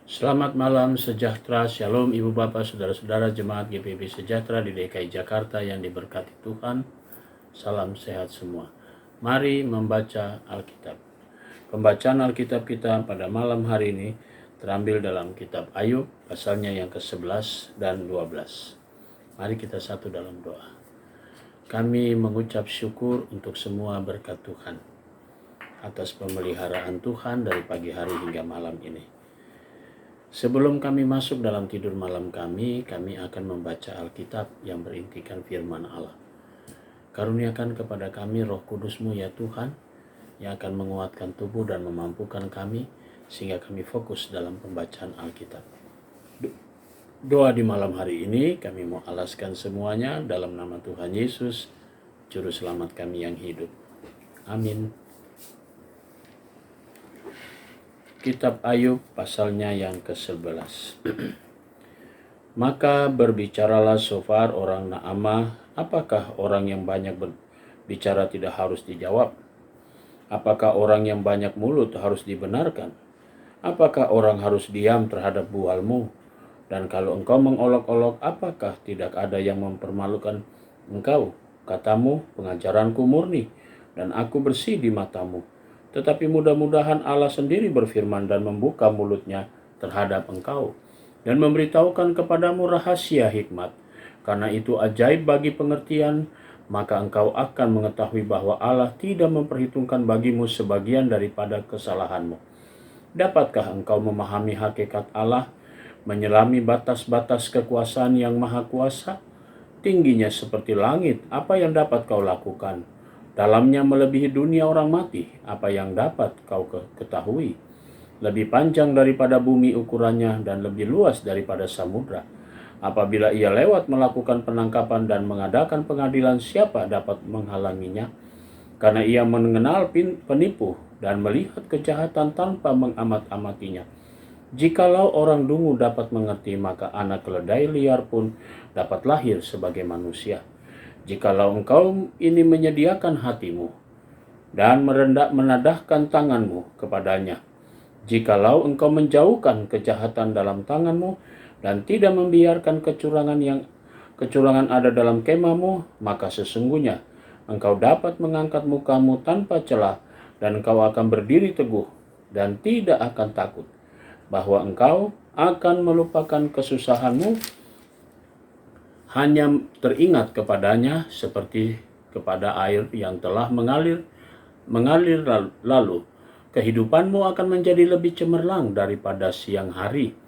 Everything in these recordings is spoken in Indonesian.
Selamat malam sejahtera, shalom ibu bapak, saudara-saudara jemaat GPB Sejahtera di DKI Jakarta yang diberkati Tuhan. Salam sehat semua. Mari membaca Alkitab. Pembacaan Alkitab kita pada malam hari ini terambil dalam kitab Ayub pasalnya yang ke-11 dan 12. Mari kita satu dalam doa. Kami mengucap syukur untuk semua berkat Tuhan atas pemeliharaan Tuhan dari pagi hari hingga malam ini. Sebelum kami masuk dalam tidur malam kami akan membaca Alkitab yang berintikan firman Allah. Karuniakan kepada kami Roh Kudus-Mu ya Tuhan, yang akan menguatkan tubuh dan memampukan kami, sehingga kami fokus dalam pembacaan Alkitab. Doa di malam hari ini kami mau alaskan semuanya dalam nama Tuhan Yesus, Juru Selamat kami yang hidup. Amin. Kitab Ayub pasalnya yang ke-11. Maka berbicaralah Sofar orang Naamah, apakah orang yang banyak berbicara tidak harus dijawab? Apakah orang yang banyak mulut harus dibenarkan? Apakah orang harus diam terhadap bualmu? Dan kalau engkau mengolok-olok, apakah tidak ada yang mempermalukan engkau? Katamu, pengajaranku murni, dan aku bersih di matamu. Tetapi mudah-mudahan Allah sendiri berfirman dan membuka mulutnya terhadap engkau, dan memberitahukan kepadamu rahasia hikmat. Karena itu ajaib bagi pengertian, maka engkau akan mengetahui bahwa Allah tidak memperhitungkan bagimu sebagian daripada kesalahanmu. Dapatkah engkau memahami hakikat Allah, menyelami batas-batas kekuasaan yang maha kuasa? Tingginya seperti langit, apa yang dapat kau lakukan? Dalamnya melebihi dunia orang mati, apa yang dapat kau ketahui? Lebih panjang daripada bumi ukurannya dan lebih luas daripada samudra. Apabila ia lewat melakukan penangkapan dan mengadakan pengadilan, siapa dapat menghalanginya? Karena ia mengenal penipu dan melihat kejahatan tanpa mengamat-amatinya. Jikalau orang dungu dapat mengerti, maka anak keledai liar pun dapat lahir sebagai manusia. Jikalau engkau ini menyediakan hatimu dan menadahkan tanganmu kepadanya, jikalau engkau menjauhkan kejahatan dalam tanganmu dan tidak membiarkan kecurangan ada dalam kemahmu, maka sesungguhnya engkau dapat mengangkat mukamu tanpa celah, dan engkau akan berdiri teguh dan tidak akan takut, bahwa engkau akan melupakan kesusahanmu, hanya teringat kepadanya seperti kepada air yang telah mengalir lalu. Kehidupanmu akan menjadi lebih cemerlang daripada siang hari.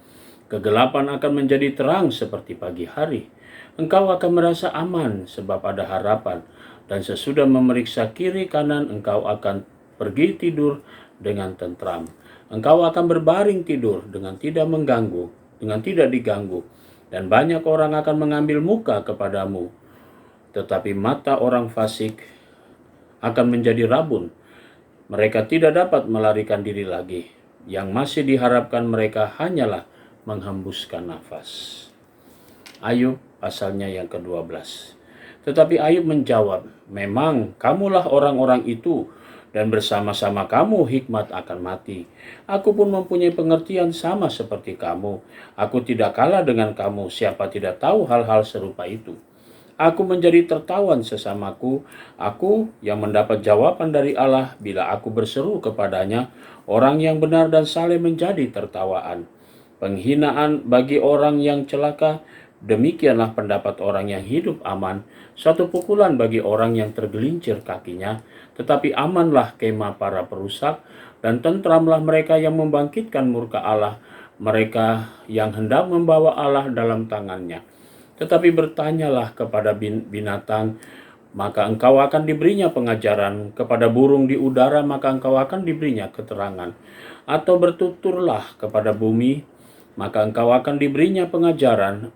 Kegelapan akan menjadi terang seperti pagi hari. Engkau akan merasa aman sebab ada harapan, dan sesudah memeriksa kiri kanan engkau akan pergi tidur dengan tentram. Engkau akan berbaring tidur dengan tidak diganggu. Dan banyak orang akan mengambil muka kepadamu, tetapi mata orang fasik akan menjadi rabun. Mereka tidak dapat melarikan diri lagi. Yang masih diharapkan mereka hanyalah menghembuskan nafas. Ayub pasalnya yang ke-12. Tetapi Ayub menjawab, memang kamulah orang-orang itu, dan bersama-sama kamu hikmat akan mati. Aku pun mempunyai pengertian sama seperti kamu. Aku tidak kalah dengan kamu, siapa tidak tahu hal-hal serupa itu. Aku menjadi tertawan sesamaku, aku yang mendapat jawaban dari Allah bila aku berseru kepadanya. Orang yang benar dan saleh menjadi tertawaan. Penghinaan bagi orang yang celaka, demikianlah pendapat orang yang hidup aman. Suatu pukulan bagi orang yang tergelincir kakinya, tetapi amanlah kemah para perusak, dan tentramlah mereka yang membangkitkan murka Allah, mereka yang hendak membawa Allah dalam tangannya. Tetapi bertanyalah kepada binatang, maka engkau akan diberinya pengajaran. Kepada burung di udara, maka engkau akan diberinya keterangan. Atau bertuturlah kepada bumi, maka engkau akan diberinya pengajaran.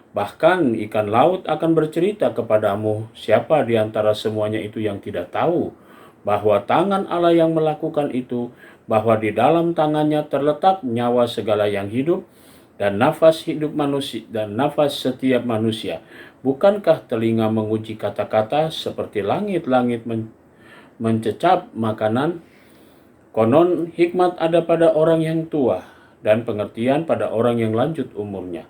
Bahkan ikan laut akan bercerita kepadamu. Siapa di antara semuanya itu yang tidak tahu bahwa tangan Allah yang melakukan itu, bahwa di dalam tangannya terletak nyawa segala yang hidup dan nafas hidup manusia dan nafas setiap manusia. Bukankah telinga menguji kata-kata seperti langit-langit mencecap makanan? Konon hikmat ada pada orang yang tua, dan pengertian pada orang yang lanjut umurnya.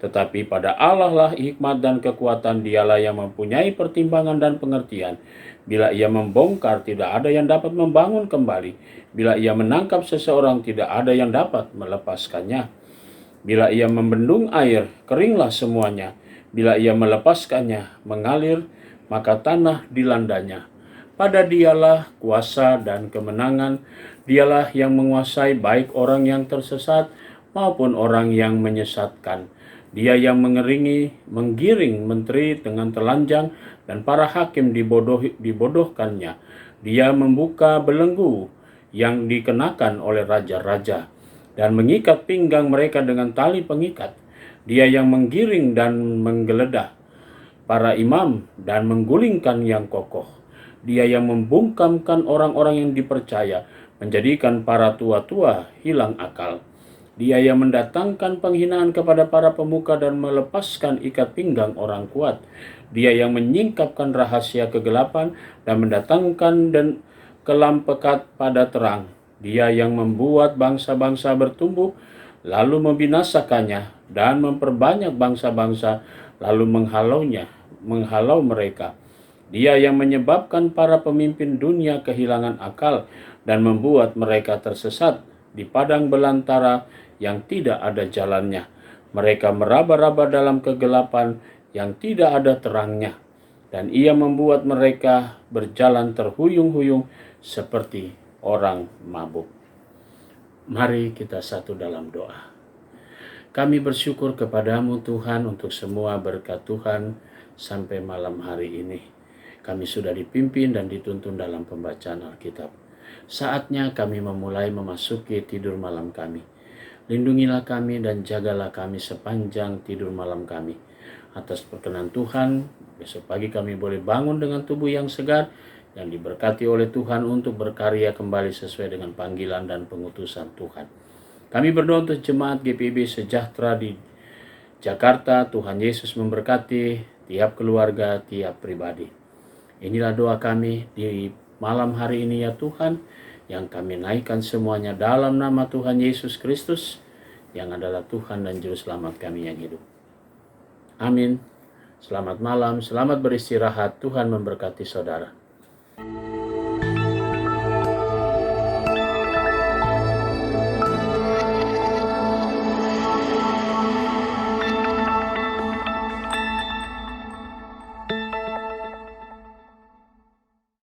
Tetapi pada Allah lah hikmat dan kekuatan, Dialah yang mempunyai pertimbangan dan pengertian. Bila Ia membongkar, tidak ada yang dapat membangun kembali. Bila Ia menangkap seseorang, tidak ada yang dapat melepaskannya. Bila Ia membendung air, keringlah semuanya. Bila Ia melepaskannya, mengalir, maka tanah dilandanya. Pada Dialah kuasa dan kemenangan. Dialah yang menguasai baik orang yang tersesat maupun orang yang menyesatkan. Dia yang menggiring menteri dengan telanjang dan para hakim dibodohkannya. Dia membuka belenggu yang dikenakan oleh raja-raja dan mengikat pinggang mereka dengan tali pengikat. Dia yang menggiring dan menggeledah para imam dan menggulingkan yang kokoh. Dia yang membungkamkan orang-orang yang dipercaya, menjadikan para tua-tua hilang akal. Dia yang mendatangkan penghinaan kepada para pemuka dan melepaskan ikat pinggang orang kuat. Dia yang menyingkapkan rahasia kegelapan dan mendatangkan kelam pekat pada terang. Dia yang membuat bangsa-bangsa bertumbuh, lalu membinasakannya, dan memperbanyak bangsa-bangsa, lalu menghalau mereka. Dia yang menyebabkan para pemimpin dunia kehilangan akal dan membuat mereka tersesat di padang belantara yang tidak ada jalannya. Mereka meraba-raba dalam kegelapan yang tidak ada terangnya. Dan Ia membuat mereka berjalan terhuyung-huyung seperti orang mabuk. Mari kita satu dalam doa. Kami bersyukur kepadamu Tuhan untuk semua berkat Tuhan sampai malam hari ini. Kami sudah dipimpin dan dituntun dalam pembacaan Alkitab. Saatnya kami memulai memasuki tidur malam kami. Lindungilah kami dan jagalah kami sepanjang tidur malam kami. Atas perkenan Tuhan, besok pagi kami boleh bangun dengan tubuh yang segar, yang diberkati oleh Tuhan untuk berkarya kembali sesuai dengan panggilan dan pengutusan Tuhan. Kami berdoa untuk jemaat GPIB sejahtera di Jakarta. Tuhan Yesus memberkati tiap keluarga, tiap pribadi. Inilah doa kami di malam hari ini ya Tuhan, yang kami naikkan semuanya dalam nama Tuhan Yesus Kristus, yang adalah Tuhan dan Juru Selamat kami yang hidup. Amin. Selamat malam, selamat beristirahat. Tuhan memberkati saudara.